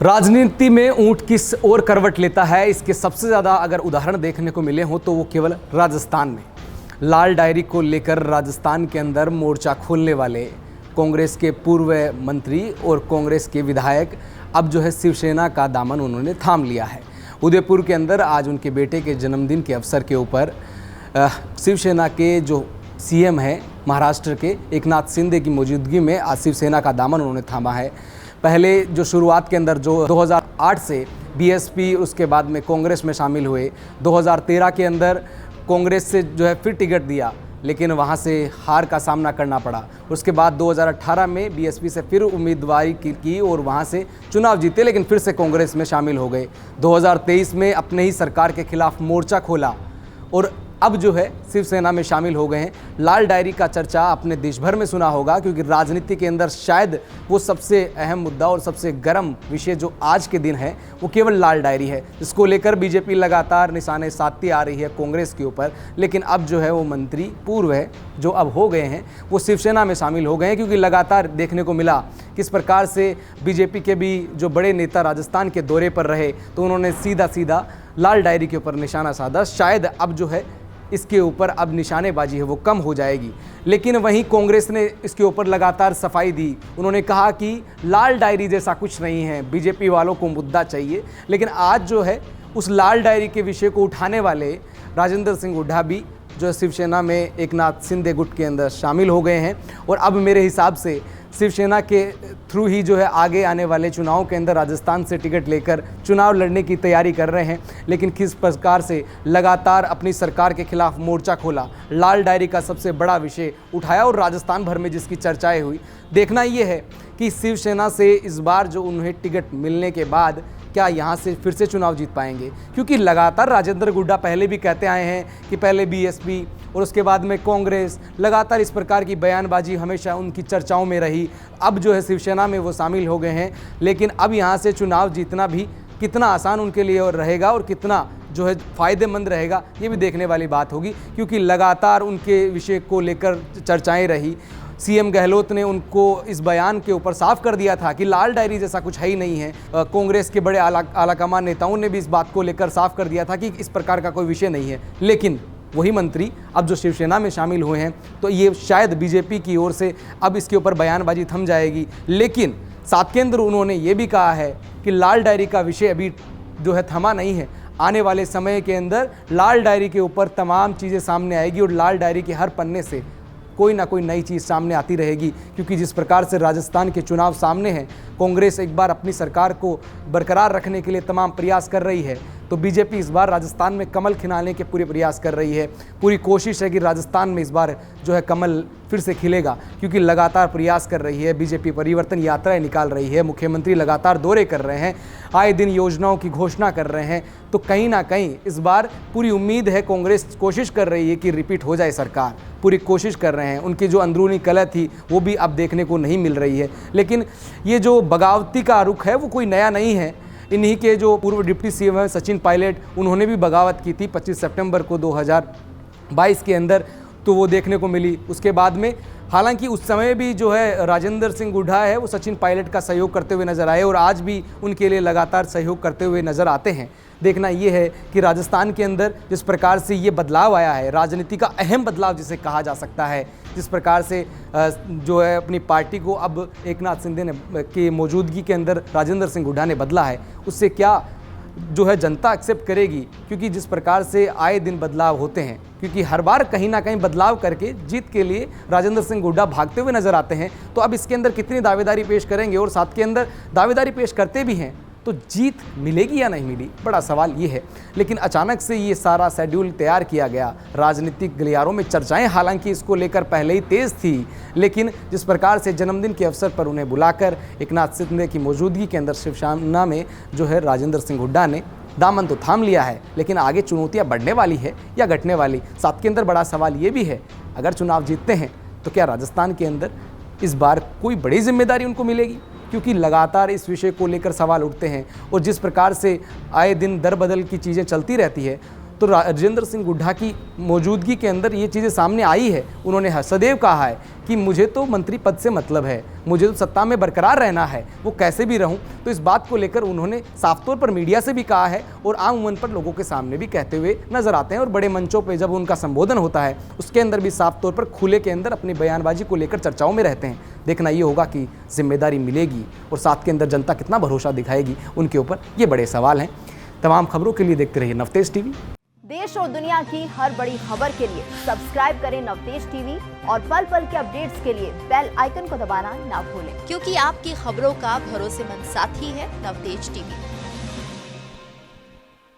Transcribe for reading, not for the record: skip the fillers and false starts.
राजनीति में ऊंट किस ओर करवट लेता है, इसके सबसे ज़्यादा अगर उदाहरण देखने को मिले हों तो वो केवल राजस्थान में। लाल डायरी को लेकर राजस्थान के अंदर मोर्चा खोलने वाले कांग्रेस के पूर्व मंत्री और कांग्रेस के विधायक अब जो है शिवसेना का दामन उन्होंने थाम लिया है। उदयपुर के अंदर आज उनके बेटे के जन्मदिन के अवसर के ऊपर शिवसेना के जो सीएम हैं महाराष्ट्र के एकनाथ शिंदे की मौजूदगी में आज शिवसेना का दामन उन्होंने थामा है। पहले जो शुरुआत के अंदर जो 2008 से बीएसपी उसके बाद में कांग्रेस में शामिल हुए, 2013 के अंदर कांग्रेस से जो है फिर टिकट दिया लेकिन वहां से हार का सामना करना पड़ा। उसके बाद 2018 में बीएसपी से फिर उम्मीदवारी की और वहां से चुनाव जीते लेकिन फिर से कांग्रेस में शामिल हो गए। 2023 में अपने ही सरकार के खिलाफ मोर्चा खोला और अब जो है शिवसेना में शामिल हो गए हैं। लाल डायरी का चर्चा आपने देश भर में सुना होगा क्योंकि राजनीति के अंदर शायद वो सबसे अहम मुद्दा और सबसे गर्म विषय जो आज के दिन है वो केवल लाल डायरी है, जिसको लेकर बीजेपी लगातार निशाने साधती आ रही है कांग्रेस के ऊपर। लेकिन अब जो है वो मंत्री पूर्व है जो अब हो गए हैं वो शिवसेना में शामिल हो गए हैं क्योंकि लगातार देखने को मिला किस प्रकार से बीजेपी के भी जो बड़े नेता राजस्थान के दौरे पर रहे तो उन्होंने सीधा सीधा लाल डायरी के ऊपर निशाना साधा। शायद अब जो है इसके ऊपर अब निशानेबाजी है वो कम हो जाएगी। लेकिन वहीं कांग्रेस ने इसके ऊपर लगातार सफाई दी। उन्होंने कहा कि लाल डायरी जैसा कुछ नहीं है, बीजेपी वालों को मुद्दा चाहिए। लेकिन आज जो है उस लाल डायरी के विषय को उठाने वाले राजेंद्र सिंह हुड्डा भी जो शिवसेना में एकनाथ शिंदे गुट के अंदर शामिल हो गए हैं और अब मेरे हिसाब से शिवसेना के थ्रू ही जो है आगे आने वाले चुनाव के अंदर राजस्थान से टिकट लेकर चुनाव लड़ने की तैयारी कर रहे हैं। लेकिन किस प्रकार से लगातार अपनी सरकार के खिलाफ मोर्चा खोला, लाल डायरी का सबसे बड़ा विषय उठाया और राजस्थान भर में जिसकी चर्चाएं हुई। देखना ये है कि शिवसेना से इस बार जो उन्हें टिकट मिलने के बाद क्या यहाँ से फिर से चुनाव जीत पाएंगे, क्योंकि लगातार राजेंद्र हुड्डा पहले भी कहते आए हैं कि पहले बीएसपी और उसके बाद में कांग्रेस, लगातार इस प्रकार की बयानबाजी हमेशा उनकी चर्चाओं में रही। अब जो है शिवसेना में वो शामिल हो गए हैं लेकिन अब यहाँ से चुनाव जीतना भी कितना आसान उनके लिए और रहेगा और कितना जो है फ़ायदेमंद रहेगा ये भी देखने वाली बात होगी, क्योंकि लगातार उनके विषय को लेकर चर्चाएँ रही। सीएम गहलोत ने उनको इस बयान के ऊपर साफ कर दिया था कि लाल डायरी जैसा कुछ है ही नहीं है। कांग्रेस के बड़े आलाकमान नेताओं ने भी इस बात को लेकर साफ कर दिया था कि इस प्रकार का कोई विषय नहीं है। लेकिन वही मंत्री अब जो शिवसेना में शामिल हुए हैं तो ये शायद बीजेपी की ओर से अब इसके ऊपर बयानबाजी थम जाएगी। लेकिन साथ के अंदर उन्होंने ये भी कहा है कि लाल डायरी का विषय अभी जो है थमा नहीं है। आने वाले समय के अंदर लाल डायरी के ऊपर तमाम चीज़ें सामने आएगी और लाल डायरी के हर पन्ने से कोई ना कोई नई चीज़ सामने आती रहेगी, क्योंकि जिस प्रकार से राजस्थान के चुनाव सामने हैं, कांग्रेस एक बार अपनी सरकार को बरकरार रखने के लिए तमाम प्रयास कर रही है तो बीजेपी इस बार राजस्थान में कमल खिलाने के पूरे प्रयास कर रही है। पूरी कोशिश है कि राजस्थान में इस बार जो है कमल फिर से खिलेगा, क्योंकि लगातार प्रयास कर रही है बीजेपी, परिवर्तन यात्राएं निकाल रही है, मुख्यमंत्री लगातार दौरे कर रहे हैं, आए दिन योजनाओं की घोषणा कर रहे हैं। तो कहीं ना कहीं इस बार पूरी उम्मीद है, कांग्रेस कोशिश कर रही है कि रिपीट हो जाए सरकार, पूरी कोशिश कर रहे हैं। उनकी जो अंदरूनी कलह थी वो भी अब देखने को नहीं मिल रही है। लेकिन ये जो बगावती का रुख है वो कोई नया नहीं है। इन्हीं के जो पूर्व डिप्टी सीएम हैं सचिन पायलट, उन्होंने भी बगावत की थी 25 सितंबर को 2022 के अंदर, तो वो देखने को मिली। उसके बाद में हालांकि उस समय भी जो है राजेंद्र सिंह हुड्डा है वो सचिन पायलट का सहयोग करते हुए नजर आए और आज भी उनके लिए लगातार सहयोग करते हुए नजर आते हैं। देखना ये है कि राजस्थान के अंदर जिस प्रकार से ये बदलाव आया है, राजनीति का अहम बदलाव जिसे कहा जा सकता है, जिस प्रकार से जो है अपनी पार्टी को अब एकनाथ शिंदे ने की मौजूदगी के अंदर राजेंद्र सिंह हुड्डा ने बदला है, उससे क्या जो है जनता एक्सेप्ट करेगी। क्योंकि जिस प्रकार से आए दिन बदलाव होते हैं, क्योंकि हर बार कहीं ना कहीं बदलाव करके जीत के लिए राजेंद्र सिंह हुड्डा भागते हुए नजर आते हैं, तो अब इसके अंदर कितनी दावेदारी पेश करेंगे और साथ के अंदर दावेदारी पेश करते भी हैं तो जीत मिलेगी या नहीं मिली, बड़ा सवाल ये है। लेकिन अचानक से ये सारा शेड्यूल तैयार किया गया, राजनीतिक गलियारों में चर्चाएं हालांकि इसको लेकर पहले ही तेज़ थी, लेकिन जिस प्रकार से जन्मदिन के अवसर पर उन्हें बुलाकर एकनाथ शिंदे की मौजूदगी के अंदर शिवसेना में जो है राजेंद्र सिंह हुड्डा ने दामन तो थाम लिया है, लेकिन आगे चुनौतियाँ बढ़ने वाली है या घटने वाली। साथ के अंदर बड़ा सवाल ये भी है, अगर चुनाव जीतते हैं तो क्या राजस्थान के अंदर इस बार कोई बड़ी जिम्मेदारी उनको मिलेगी, क्योंकि लगातार इस विषय को लेकर सवाल उठते हैं और जिस प्रकार से आए दिन दर बदल की चीज़ें चलती रहती है तो राजेंद्र सिंह हुड्डा की मौजूदगी के अंदर ये चीज़ें सामने आई है। उन्होंने सदैव कहा है कि मुझे तो मंत्री पद से मतलब है, मुझे तो सत्ता में बरकरार रहना है, वो कैसे भी रहूं। तो इस बात को लेकर उन्होंने साफ तौर पर मीडिया से भी कहा है और आम उमन पर लोगों के सामने भी कहते हुए नजर आते हैं। और बड़े मंचों पे जब उनका संबोधन होता है उसके अंदर भी साफ तौर पर खुले के अंदर अपनी बयानबाजी को लेकर चर्चाओं में रहते हैं। देखना ये होगा कि जिम्मेदारी मिलेगी और साथ के अंदर जनता कितना भरोसा दिखाएगी उनके ऊपर, ये बड़े सवाल हैं। तमाम खबरों के लिए देखते रहिए नवतेज टीवी। देश और दुनिया की हर बड़ी खबर के लिए सब्सक्राइब करें नवतेज टीवी और पल पल के अपडेट्स के लिए बेल आइकन को दबाना ना भूलें, क्योंकि आपकी खबरों का भरोसेमंद साथी है नवतेज टीवी।